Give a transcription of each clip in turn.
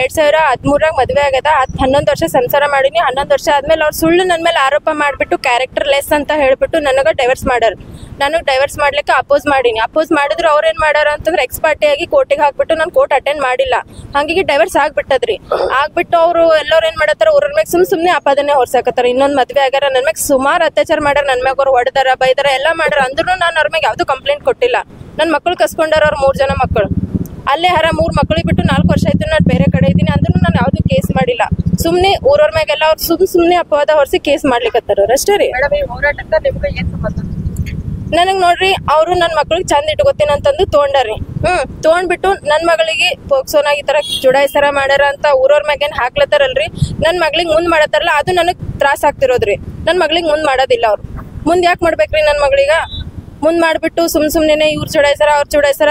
2013 ಮದ್ವೆ ಆಗದ 11 ವರ್ಷ ಸಂಸಾರ ಮಾಡೀನಿ. 11 ವರ್ಷ ಆದ್ಮೇಲೆ ಅವ್ರು ಸುಳ್ಳು ನನ್ನ ಮೇಲೆ ಆರೋಪ ಮಾಡ್ಬಿಟ್ಟು ಕ್ಯಾರೆಕ್ಟರ್ ಲೆಸ್ ಅಂತ ಹೇಳ್ಬಿಟ್ಟು ನನಗ ಡೈವರ್ಸ್ ಮಾಡ್ಯಾರ. ನಾನು ಡೈವರ್ಸ್ ಮಾಡ್ಲಿಕ್ಕೆ ಅಪೋಸ್ ಮಾಡೀನಿ. ಅಪೋಸ್ ಮಾಡಿದ್ರು ಅವ್ರ ಏನ್ ಮಾಡ್ಯಾರ ಅಂತಂದ್ರೆ ಎಕ್ಸ್ ಪಾರ್ಟಿ ಆಗಿ ಕೋರ್ಟಿಗೆ ಹಾಕ್ಬಿಟ್ಟು ನಾನು ಕೋರ್ಟ್ ಅಟೆಂಡ್ ಮಾಡಿಲ್ಲ. ಹಂಗಾಗಿ ಡೈವರ್ಸ್ ಆಗ್ಬಿಟ್ಟದ್ರಿ. ಆಗ್ಬಿಟ್ಟು ಅವ್ರು ಎಲ್ಲರೂ ಏನ್ ಮಾಡತ್ತಾರ, ಅವ್ರ ಮ್ಯಾಗ ಸುಮ್ನೆ ಆಪಾದನೆ ಹೊರ್ಸಾಕತ್ತಾರ. ಇನ್ನೊಂದ್ ಮದ್ವೆ ಆಗ್ಯಾರ, ನನ್ ಮ್ಯಾಗ ಸುಮಾರು ಅತ್ಯಾಚಾರ ಮಾಡ್ಯಾರ, ನನ್ ಮ್ಯಾಗ ಅವ್ರು ಹೊಡೆದಾರ ಬೈದಾರ ಎಲ್ಲಾ ಮಾಡ್ಯಾರ. ಅಂದ್ರೂ ನಾನು ಅವ್ರ ಮ್ಯಾಗ ಯಾವ್ದು ಕಂಪ್ಲೇಂಟ್ ಕೊಟ್ಟಿಲ್ಲ. ನನ್ ಮಕ್ಕಳು ಕಸ್ಕೊಂಡಾರ, ಅವ್ರ 3 ಜನ ಮಕ್ಕಳು ಅಲ್ಲೇ 3 ಮಕ್ಕಳಿಗೆ ಬಿಟ್ಟು 4 ವರ್ಷ ಆಯ್ತು ನಾನು ಬೇರೆ ಕಡೆ ಇದ್ದೀನಿ. ಅಂದ್ರೂ ನಾನು ಯಾವ್ದು ಕೇಸ್ ಮಾಡಿಲ್ಲ. ಸುಮ್ನೆ ಊರವ್ರ ಮ್ಯಾಗೆಲ್ಲ ಅವ್ರು ಸುಮ್ನೆ ಅಪವಾದ ಹೊರಿಸಿ ಕೇಸ್ ಮಾಡ್ಲಿಕ್ಕತ್ತಾರ ಅಷ್ಟೇ ರೀ. ನನಗ್ ನೋಡ್ರಿ, ಅವ್ರು ನನ್ ಮಕ್ಳಿಗೆ ಚಂದ ಇಟ್ಕೋತೀನಂತಂದು ತೊಗೊಂಡಾರ್ರಿ. ತೊಗೊಂಡ್ಬಿಟ್ಟು ನನ್ ಮಗಳಿಗೆ ಪೋಕ್ಸೋನಾಗ ಈ ತರ ಚುಡಾಯಿಸರ ಮಾಡ್ಯಾರ ಅಂತ ಊರವ್ರ ಮ್ಯಾಗೇನ್ ಹಾಕ್ಲತ್ತಾರಲ್ರಿ. ನನ್ ಮಗಳಿಗೆ ಮುಂದ್ ಮಾಡತ್ತಾರಲ್ಲ, ಅದು ನನಗ್ ತ್ರಾಸ ಆಗ್ತಿರೋದ್ರಿ. ನನ್ ಮಗಳಿಗೆ ಮುಂದ್ ಮಾಡೋದಿಲ್ಲ. ಅವ್ರು ಮುಂದ್ ಯಾಕೆ ಮಾಡ್ಬೇಕ್ರಿ? ನನ್ ಮಗಳಿಗ ಮುಂದ್ ಮಾಡ್ಬಿಟ್ಟು ಸುಮ್ನೆ ಇವ್ರು ಚುಡಾಯಿಸ್ತಾರ ಅವ್ರು ಚುಡಾಯಿಸ್ತಾರ.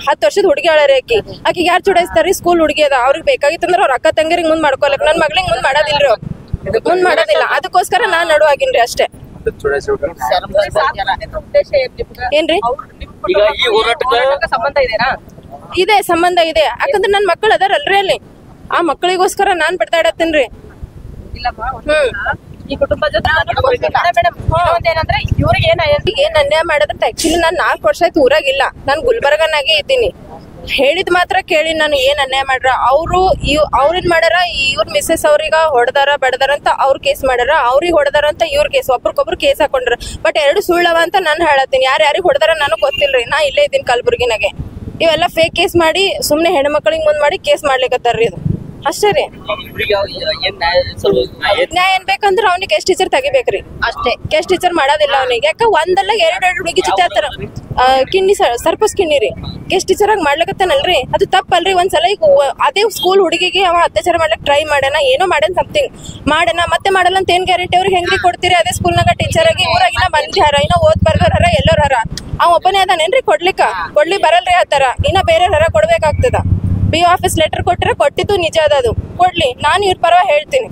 10 ವರ್ಷದ ಹುಡುಗಿ ಅಳರಿ ಆಕಿಗೆ ಯಾರು ಚುಡಾಯಿಸ್ತಾರ್ರಿ? ಸ್ಕೂಲ್ ಹುಡುಗಿ ಅದ. ಅವ್ರಿಗೆ ಬೇಕಾಗಿತ್ತಂದ್ರ ಅವ್ರ ಅಕ್ಕ ತಂಗಿರಿಗೆ ಮುಂದ್ ಮಾಡ್ಕೊಳಕ್. ನನ್ ಮಗಳಿಗೆ ಮುಂದ್ ಮಾಡೋದಿಲ್ರಿ. ಅವ್ರು ಮುಂದ್ ಮಾಡೋದಿಲ್ಲ. ಅದಕ್ಕೋಸ್ಕರ ನಾನ್ ನಡುವಾಗಿನ್ರಿ ಅಷ್ಟೇ. ಏನ್ರಿ ಇದೆ ಸಂಬಂಧ ಇದೆ. ಯಾಕಂದ್ರೆ ನನ್ ಮಕ್ಕಳು ಅದಾರಲ್ರಿ ಅಲ್ಲಿ. ಆ ಮಕ್ಕಳಿಗೋಸ್ಕರ ನಾನ್ ಬಿಡ್ತಾಡತ್ತೀನ್ರಿ. ಈ ಕುಟುಂಬ ಜೊತೆ ಏನಂದ್ರೆ ಇವ್ರಿಗೆ ಏನ್ ಅನ್ಯಾಯ ಮಾಡದಂತ. ಆಕ್ಚುಲಿ ನಾನ್ 4 ವರ್ಷ ಆಯ್ತು ಊರಾಗಿಲ್ಲ. ನಾನ್ ಗುಲ್ಬರ್ಗನಾಗೆ ಇದ್ದೀನಿ. ಹೇಳಿದ್ ಮಾತ್ರ ಕೇಳಿ ನಾನು ಏನ್ ಅನ್ಯಾಯ ಮಾಡ್ರ. ಅವ್ರೇನ್ ಮಾಡ್ಯಾರ, ಇವ್ರ ಮಿಸ್ಸಸ್ ಅವ್ರಿಗ ಹೊಡೆದಾರ ಬಡದಾರ ಅಂತ ಅವ್ರ ಕೇಸ್ ಮಾಡ್ಯಾರ, ಅವ್ರಿಗೆ ಹೊಡೆದಾರ ಅಂತ ಇವ್ರ ಕೇಸ್, ಒಬ್ರಿಗೊಬ್ರು ಕೇಸ್ ಹಾಕೊಂಡ್ರ. ಬಟ್ 2 ಸುಳ್ಳವ ಅಂತ ನಾನು ಹೇಳತ್ತೀನಿ. ಯಾರ್ಯಾರಿಗೆ ಹೊಡೆದಾರ ನನಗ್ ಗೊತ್ತಿಲ್ರಿ. ನಾ ಇಲ್ಲೇ ಇದ್ದೀನಿ ಕಲಬುರ್ಗಿನಾಗೆ. ಇವೆಲ್ಲ ಫೇಕ್ ಕೇಸ್ ಮಾಡಿ ಸುಮ್ನೆ ಹೆಣ್ಮಕ್ಳಿಗೆ ಮುಂದ್ ಮಾಡಿ ಕೇಸ್ ಮಾಡ್ಲಿಕ್ಕತ್ತಾರ್ರಿ. ಇದು ಅಷ್ಟೇ ರೀ. ನ್ಯಾಯ ಏನ್ ಬೇಕಂದ್ರ ಅವ್ನಿಗೆ ಗೆಸ್ಟ್ ಟೀಚರ್ ತೆಗಿಬೇಕ್ರಿ ಅಷ್ಟೇ. ಗೆಸ್ಟ್ ಟೀಚರ್ ಮಾಡೋದಿಲ್ಲ ಅವ್ನಿಗೆ. ಯಾಕ ಒಂದಲ್ಲ 2 ಹುಡುಗಿ ಚಿತ್ತಾರ ಕಿಣ್ಣಿ ಸರ್ಪಸ್ ಕಿಣ್ಣಿ ರೀ ಗೆಸ್ಟ್ ಟೀಚರ್ ಆಗಿ ಮಾಡ್ಲಕತ್ತಾನಲ್ರಿ. ಅದು ತಪ್ಪಲ್ರಿ. ಒಂದ್ಸಲ ಈಗ ಅದೇ ಸ್ಕೂಲ್ ಹುಡುಗಿಗೆ ಅವ ಅತ್ಯಾಚಾರ ಮಾಡ್ಲಕ್ ಟ್ರೈ ಮಾಡ್ಯಾನ, ಏನೋ ಮಾಡ್ಯಾನ, ಸಮಥಿಂಗ್ ಮಾಡ್ಯಾನ, ಮತ್ತೆ ಮಾಡಲ್ಲ ಅಂತ ಏನ್ ಗ್ಯಾರಂಟಿ? ಅವ್ರಿಗೆ ಹೆಂಗ್ರಿ ಕೊಡ್ತೀರಿ? ಅದೇ ಸ್ಕೂಲ್ನಾಗ ಟೀಚರ್ ಆಗಿ ಊರಾಗಿನ ಬಂದ್ಯಾರ, ಇನ್ನ ಓದ್ ಬರ್ದಾರ, ಎಲ್ಲೋರ್ ಹರ. ಅವ್ ಒಬ್ಬನೇ ಅದಾನೇನ್ರಿ ಕೊಡ್ಲಿ ಬರಲ್ರಿ ಆತರ. ಇನ್ನ ಬೇರೆ ಹರ ಕೊಡ್ಬೇಕಾಗ್ತದ. BO ಆಫೀಸ್ ಲೆಟರ್ ಕೊಟ್ಟಿರ ಕೊಟ್ಟಿದ್ದು ನಿಜ ಅದದು ಕೊಡ್ಲಿ. ನಾನು ಇವ್ರ ಪರವಾಗಿ ಹೇಳ್ತೀನಿ.